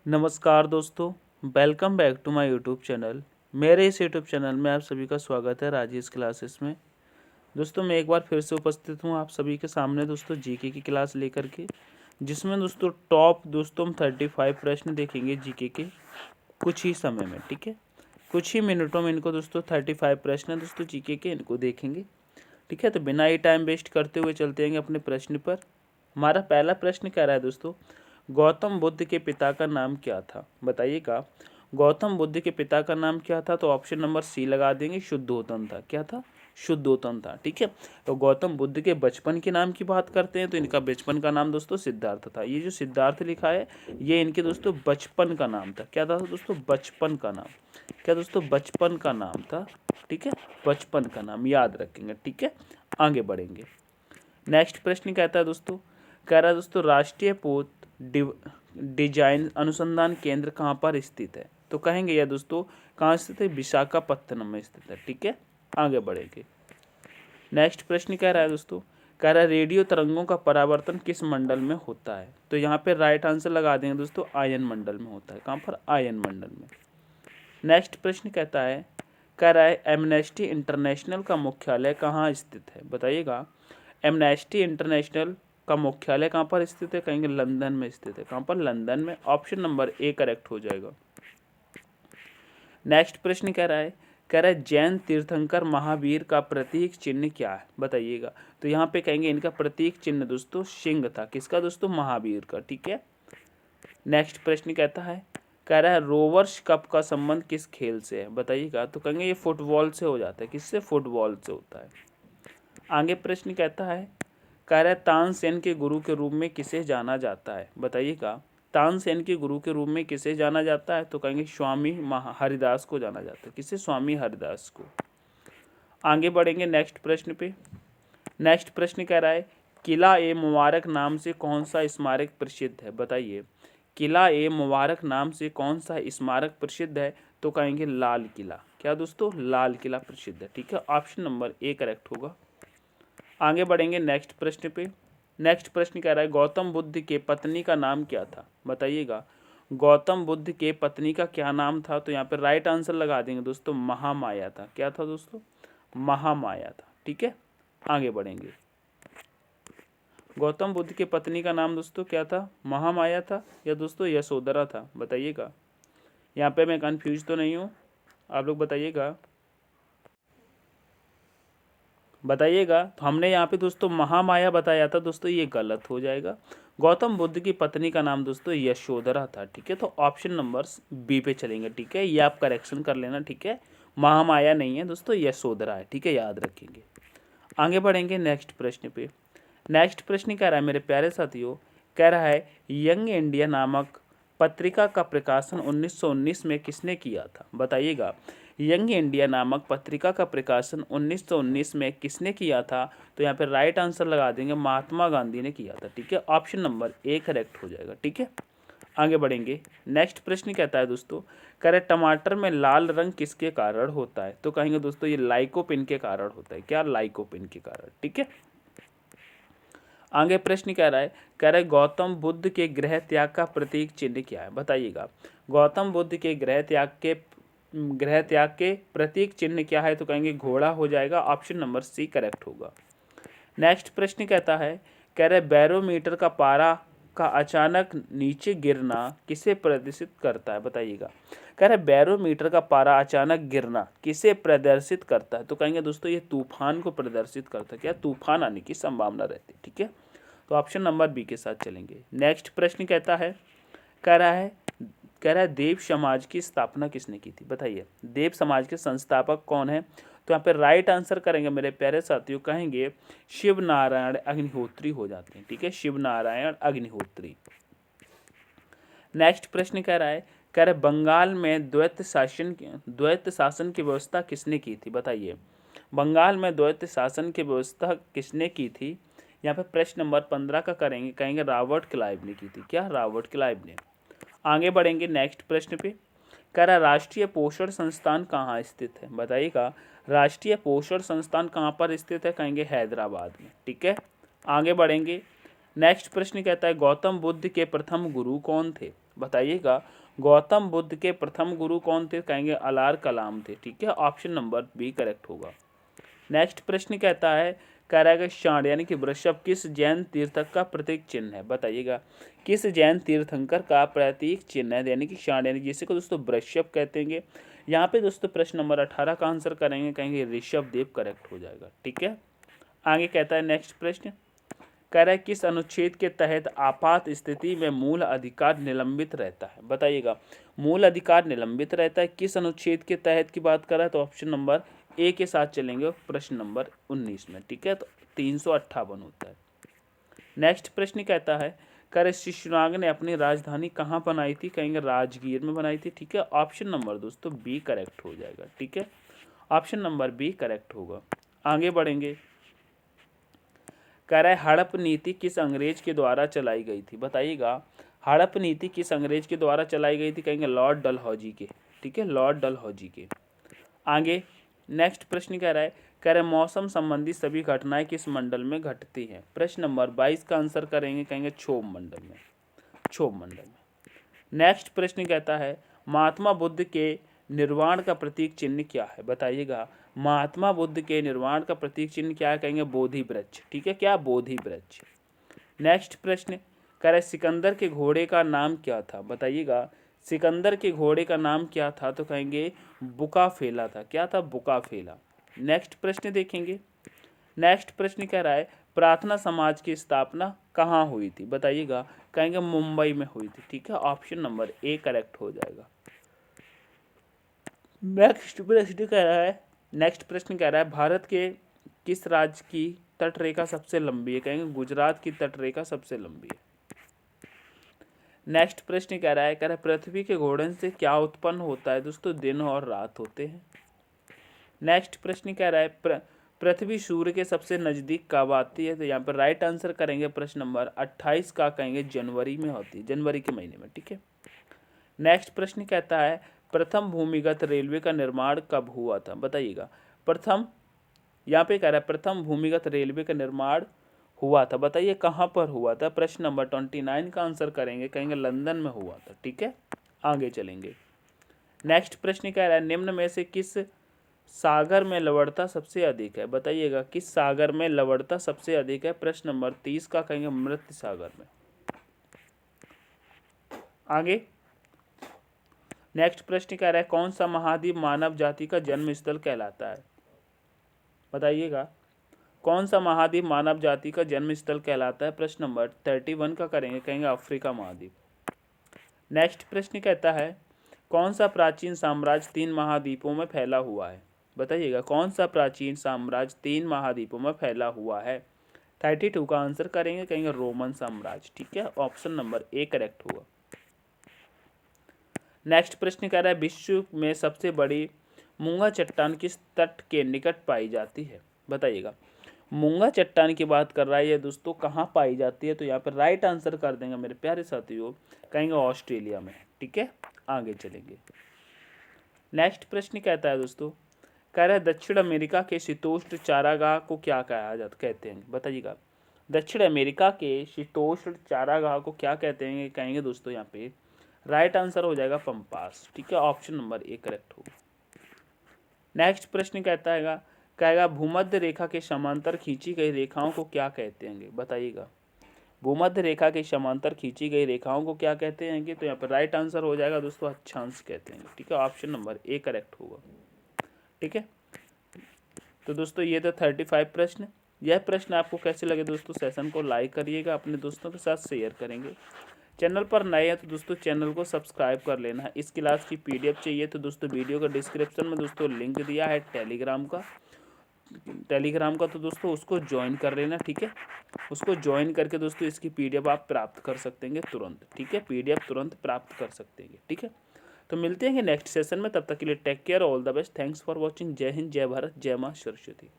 नमस्कार दोस्तों, welcome back to my YouTube channel. मेरे इस यूट्यूब चैनल में आप सभी का स्वागत है राजेश क्लासेस में। दोस्तों मैं एक बार फिर से उपस्थित हूँ आप सभी के सामने दोस्तों जीके की क्लास लेकर के, जिसमें दोस्तों टॉप हम 35 प्रश्न देखेंगे जीके के कुछ ही समय में। ठीक है, कुछ ही मिनटों में इनको दोस्तों 35 प्रश्न है दोस्तों जीके के, इनको देखेंगे। ठीक है, तो बिना ही टाइम वेस्ट करते हुए चलते हैं अपने प्रश्न पर। हमारा पहला प्रश्न कह रहा है दोस्तों, गौतम बुद्ध के पिता का नाम क्या था? बताइएगा, गौतम बुद्ध के पिता का नाम क्या था? तो ऑप्शन नंबर सी लगा देंगे, शुद्धोधन था। क्या था? शुद्धोधन था। ठीक है, तो गौतम बुद्ध के बचपन के नाम की बात करते हैं तो इनका बचपन का नाम दोस्तों सिद्धार्थ था। ये जो सिद्धार्थ लिखा है ये इनके दोस्तों बचपन का नाम था। क्या था दोस्तों? बचपन का नाम। क्या दोस्तों? बचपन का नाम था। ठीक है, बचपन का नाम याद रखेंगे। ठीक है, आगे बढ़ेंगे। नेक्स्ट प्रश्न कहता है दोस्तों, कह रहा है दोस्तों राष्ट्रीय पोत डिजाइन अनुसंधान केंद्र कहाँ पर स्थित है? तो कहेंगे यह दोस्तों कहाँ स्थित है? विशाखापत्तनम में स्थित है। ठीक है, आगे बढ़ेंगे। नेक्स्ट प्रश्न कह रहा है दोस्तों, कह रहा है रेडियो तरंगों का परावर्तन किस मंडल में होता है? तो यहाँ पे राइट आंसर लगा देंगे दोस्तों, आयन मंडल में होता है। कहाँ पर? आयन मंडल में। नेक्स्ट प्रश्न कहता है, कह रहा है एमनेस्टी इंटरनेशनल का मुख्यालय कहाँ स्थित है? बताइएगा, एमनेस्टी इंटरनेशनल का मुख्यालय कहाँ पर स्थित है? कहेंगे लंदन में स्थित है। कहाँ पर? लंदन में। ऑप्शन नंबर ए करेक्ट हो जाएगा। नेक्स्ट प्रश्न कह रहा है जैन तीर्थंकर महावीर का प्रतीक चिन्ह क्या है? बताइएगा, तो यहाँ पे कहेंगे इनका प्रतीक चिन्ह दोस्तों सिंह था। किसका दोस्तों? महावीर का। ठीक है, नेक्स्ट प्रश्न कह रहा है रोवर्स कप का संबंध किस खेल से है? बताइएगा, तो कहेंगे ये फुटबॉल से हो जाता है। किससे? फुटबॉल से होता है। आगे प्रश्न कह रहा है तानसेन के गुरु के रूप में किसे जाना जाता है? बताइएगा, तानसेन के गुरु के रूप में किसे जाना जाता है? तो कहेंगे स्वामी हरिदास को जाना जाता है। किसे? स्वामी हरिदास को। आगे बढ़ेंगे नेक्स्ट प्रश्न पे। नेक्स्ट प्रश्न कह रहा है किला ए मुबारक नाम से कौन सा स्मारक प्रसिद्ध है? बताइए, किला ए मुबारक नाम से कौन सा स्मारक प्रसिद्ध है? तो कहेंगे लाल किला। क्या दोस्तों? लाल किला प्रसिद्ध है। ठीक है, ऑप्शन नंबर ए करेक्ट होगा। आगे बढ़ेंगे नेक्स्ट प्रश्न पे। नेक्स्ट प्रश्न कह रहा है गौतम बुद्ध के पत्नी का नाम क्या था? बताइएगा, गौतम बुद्ध के पत्नी का क्या नाम था? तो यहाँ पे राइट आंसर लगा देंगे दोस्तों, महामाया था। क्या था दोस्तों? महामाया था। ठीक है, आगे बढ़ेंगे। गौतम बुद्ध के पत्नी का नाम दोस्तों क्या था? महामाया था या दोस्तों यशोधरा था? बताइएगा, यहाँ पे मैं कंफ्यूज तो नहीं हूँ, आप लोग बताइएगा। तो हमने यहाँ पे दोस्तों महामाया बताया था दोस्तों, ये गलत हो जाएगा। गौतम बुद्ध की पत्नी का नाम दोस्तों यशोधरा था। ठीक है, तो ऑप्शन नंबर बी पे चलेंगे। ठीक है, ये आप करेक्शन कर लेना। ठीक है, महामाया नहीं है दोस्तों, यशोधरा है। ठीक है, याद रखेंगे। आगे बढ़ेंगे नेक्स्ट प्रश्न पे। नेक्स्ट प्रश्न कह रहा है मेरे प्यारे साथियों, कह रहा है यंग इंडिया नामक पत्रिका का प्रकाशन 1919 में किसने किया था? बताइएगा, यंग इंडिया नामक पत्रिका का प्रकाशन 1919 में किसने किया था? तो यहाँ पे राइट आंसर लगा देंगे, महात्मा गांधी ने किया था। ठीक है, ऑप्शन नंबर ए करेक्ट हो जाएगा। ठीक है, आगे बढ़ेंगे। नेक्स्ट प्रश्न कहता है दोस्तों, कह रहे टमाटर में लाल रंग किसके कारण होता है? तो कहेंगे दोस्तों ये लाइकोपिन के कारण होता है। क्या? लाइकोपिन के कारण। ठीक है, आगे प्रश्न कह रहा है गौतम बुद्ध के गृह त्याग का प्रतीक चिन्ह क्या है? बताइएगा, गौतम बुद्ध के गृह त्याग के प्रतीक चिन्ह क्या है? तो कहेंगे घोड़ा हो जाएगा। ऑप्शन नंबर सी करेक्ट होगा। नेक्स्ट प्रश्न कह रहे बैरोमीटर का पारा का अचानक नीचे गिरना किसे प्रदर्शित करता है? बताइएगा, कह रहे बैरोमीटर का पारा अचानक गिरना किसे प्रदर्शित करता है? तो कहेंगे दोस्तों ये तूफान को प्रदर्शित करता है। क्या? तूफान आने की संभावना रहती है। ठीक है, तो ऑप्शन नंबर बी के साथ चलेंगे। नेक्स्ट प्रश्न कह रहा है देव समाज की स्थापना किसने की थी? बताइए, देव समाज के संस्थापक कौन है? तो यहाँ पे राइट आंसर करेंगे मेरे प्यारे साथियों, कहेंगे शिव नारायण अग्निहोत्री हो जाते हैं। ठीक है, शिव नारायण अग्निहोत्री। नेक्स्ट प्रश्न कह रहा है बंगाल में द्वैत शासन की व्यवस्था किसने की थी? बताइए, बंगाल में द्वैत शासन की व्यवस्था किसने की थी? यहाँ पे प्रश्न नंबर 15 का कहेंगे रॉबर्ट क्लाइव ने की थी। क्या? रॉबर्ट क्लाइव ने। आगे बढ़ेंगे नेक्स्ट प्रश्न पे। कह रहा राष्ट्रीय पोषण संस्थान कहाँ स्थित है? बताइएगा, राष्ट्रीय पोषण संस्थान कहाँ पर स्थित है? कहेंगे हैदराबाद में। ठीक है, आगे बढ़ेंगे। नेक्स्ट प्रश्न कहता है गौतम बुद्ध के प्रथम गुरु कौन थे? बताइएगा गौतम बुद्ध के प्रथम गुरु कौन थे? कहेंगे अलार कलाम थे। ठीक है, ऑप्शन नंबर बी करेक्ट होगा। नेक्स्ट प्रश्न कहता है शांड यानी कि वृषभ किस जैन तीर्थक का प्रतीक चिन्ह है? बताइएगा किस जैन तीर्थंकर का प्रतीक चिन्ह है, यानी कि शांड यानी जिसे को दोस्तों वृषभ कहते हैं। यहाँ पे दोस्तों प्रश्न नंबर 18 का आंसर करेंगे, कहेंगे ऋषभ देव करेक्ट हो जाएगा। ठीक है, आगे कहता है नेक्स्ट प्रश्न किस अनुच्छेद के तहत आपात स्थिति में मूल अधिकार निलंबित रहता है? बताइएगा मूल अधिकार निलंबित रहता है किस अनुच्छेद के तहत की बात कर रहा है? तो ऑप्शन नंबर ए के साथ चलेंगे प्रश्न नंबर 19 में। ठीक है, तो 358 होता है। नेक्स्ट प्रश्न कहता है शिशुनाग ने अपनी राजधानी कहाँ बनाई थी? कहेंगे राजगीर में बनाई थी। ठीक है, ऑप्शन नंबर दोस्तों बी करेक्ट हो जाएगा। ठीक है, ऑप्शन नंबर बी करेक्ट होगा। आगे बढ़ेंगे, हड़प नीति किस अंग्रेज के द्वारा चलाई गई थी? बताइएगा हड़प नीति किस अंग्रेज के द्वारा चलाई गई थी? कहेंगे लॉर्ड डलहौजी के। ठीक है, लॉर्ड डलहौजी के। आगे नेक्स्ट प्रश्न कह रहा है मौसम संबंधी सभी घटनाएं किस मंडल में घटती हैं? प्रश्न नंबर 22 का आंसर करेंगे, कहेंगे क्षोभ मंडल में। क्षोभ मंडल में। नेक्स्ट प्रश्न कहता है महात्मा बुद्ध के निर्वाण का प्रतीक चिन्ह क्या है? बताइएगा महात्मा बुद्ध के निर्वाण का प्रतीक चिन्ह क्या है? कहेंगे बोधि वृक्ष। ठीक है, क्या? बोधि वृक्ष। नेक्स्ट प्रश्न सिकंदर के घोड़े का नाम क्या था? बताइएगा सिकंदर के घोड़े का नाम क्या था? तो कहेंगे बुकाफेला था। क्या था? बुकाफेला। नेक्स्ट प्रश्न देखेंगे, नेक्स्ट प्रश्न कह रहा है प्रार्थना समाज की स्थापना कहाँ हुई थी? बताइएगा कहेंगे मुंबई में हुई थी। ठीक है, ऑप्शन नंबर ए करेक्ट हो जाएगा। नेक्स्ट प्रश्न कह रहा है भारत के किस राज्य की तटरेखा सबसे लंबी है? कहेंगे गुजरात की तटरेखा सबसे लंबी है। नेक्स्ट प्रश्न कह रहा है पृथ्वी के घूर्णन से क्या उत्पन्न होता है? दोस्तों दिन और रात होते हैं। नेक्स्ट प्रश्न कह रहा है पृथ्वी सूर्य के सबसे नज़दीक कब आती है? तो यहाँ पर राइट आंसर करेंगे प्रश्न नंबर 28 का, कहेंगे जनवरी में होती है, जनवरी के महीने में। ठीक है, नेक्स्ट प्रश्न कहता है प्रथम भूमिगत रेलवे का निर्माण कब हुआ था? बताइएगा प्रथम, यहाँ पे कह रहा है प्रथम भूमिगत रेलवे का निर्माण हुआ था। बताइए कहाँ पर हुआ था? प्रश्न नंबर 29 का आंसर करेंगे, कहेंगे लंदन में हुआ था। ठीक है, आगे चलेंगे। नेक्स्ट प्रश्न कह रहा है निम्न में से किस सागर में लवणता सबसे अधिक है? बताइएगा किस सागर में लवणता सबसे अधिक है? प्रश्न नंबर 30 का, कहेंगे मृत सागर में। आगे नेक्स्ट प्रश्न कह रहा है कौन सा महाद्वीप मानव जाति का जन्म स्थल कहलाता है? बताइएगा कौन सा महाद्वीप मानव जाति का जन्म स्थल कहलाता है? प्रश्न नंबर 31 का करेंगे, कहेंगे अफ्रीका महाद्वीप। नेक्स्ट प्रश्न कहता है कौन सा प्राचीन साम्राज्य 3 महाद्वीपों में फैला हुआ है? बताइएगा कौन सा प्राचीन साम्राज्य 3 महाद्वीपों में फैला हुआ है? 32 का आंसर करेंगे, कहेंगे रोमन साम्राज्य। ठीक है, ऑप्शन नंबर ए करेक्ट होगा। नेक्स्ट प्रश्न कह रहा है विश्व में सबसे बड़ी मूंगा चट्टान किस तट के निकट पाई जाती है? बताइएगा मूंगा चट्टान की बात कर रहा है ये दोस्तों, कहाँ पाई जाती है? तो यहाँ पर राइट आंसर कर देंगे मेरे प्यारे साथियों, कहेंगे ऑस्ट्रेलिया में। ठीक है, आगे चलेंगे। नेक्स्ट प्रश्न कहता है दोस्तों कह रहा है दक्षिण अमेरिका के शीतोष्ण चारागाह को क्या कहते हैं? बताइएगा दक्षिण अमेरिका के शीतोष्ण चारागाह को क्या कहते हैं? कहेंगे दोस्तों यहाँ पे राइट आंसर हो जाएगा पंपास। ठीक है, ऑप्शन नंबर ए करेक्ट होगा। नेक्स्ट प्रश्न कहेगा भूमध्य रेखा के समांतर खींची गई रेखाओं को क्या कहते हैं? बताइएगा भूमध्य रेखा के समांतर खींची गई रेखाओं को क्या कहते हैं? तो यहाँ पर राइट आंसर हो जाएगा दोस्तों अक्षांश कहते हैं। ठीक है, ऑप्शन नंबर ए करेक्ट होगा। ठीक है, तो दोस्तों ये तो 35 प्रश्न। यह प्रश्न आपको कैसे लगे दोस्तों? सेशन को लाइक करिएगा, अपने दोस्तों के साथ शेयर करेंगे। चैनल पर नए हैं तो दोस्तों चैनल को सब्सक्राइब कर लेना है। इस क्लास की PDF चाहिए तो दोस्तों वीडियो का डिस्क्रिप्शन में दोस्तों लिंक दिया है टेलीग्राम का, तो दोस्तों उसको ज्वाइन कर लेना। ठीक है, उसको ज्वाइन करके दोस्तों इसकी PDF आप प्राप्त कर सकते हैं तुरंत। ठीक है, PDF तुरंत प्राप्त कर सकते हैं। ठीक है, तो मिलते हैं नेक्स्ट सेशन में, तब तक के लिए take care, all the best, thanks for watching. जय हिंद, जय भारत, जय माँ सरस्वती।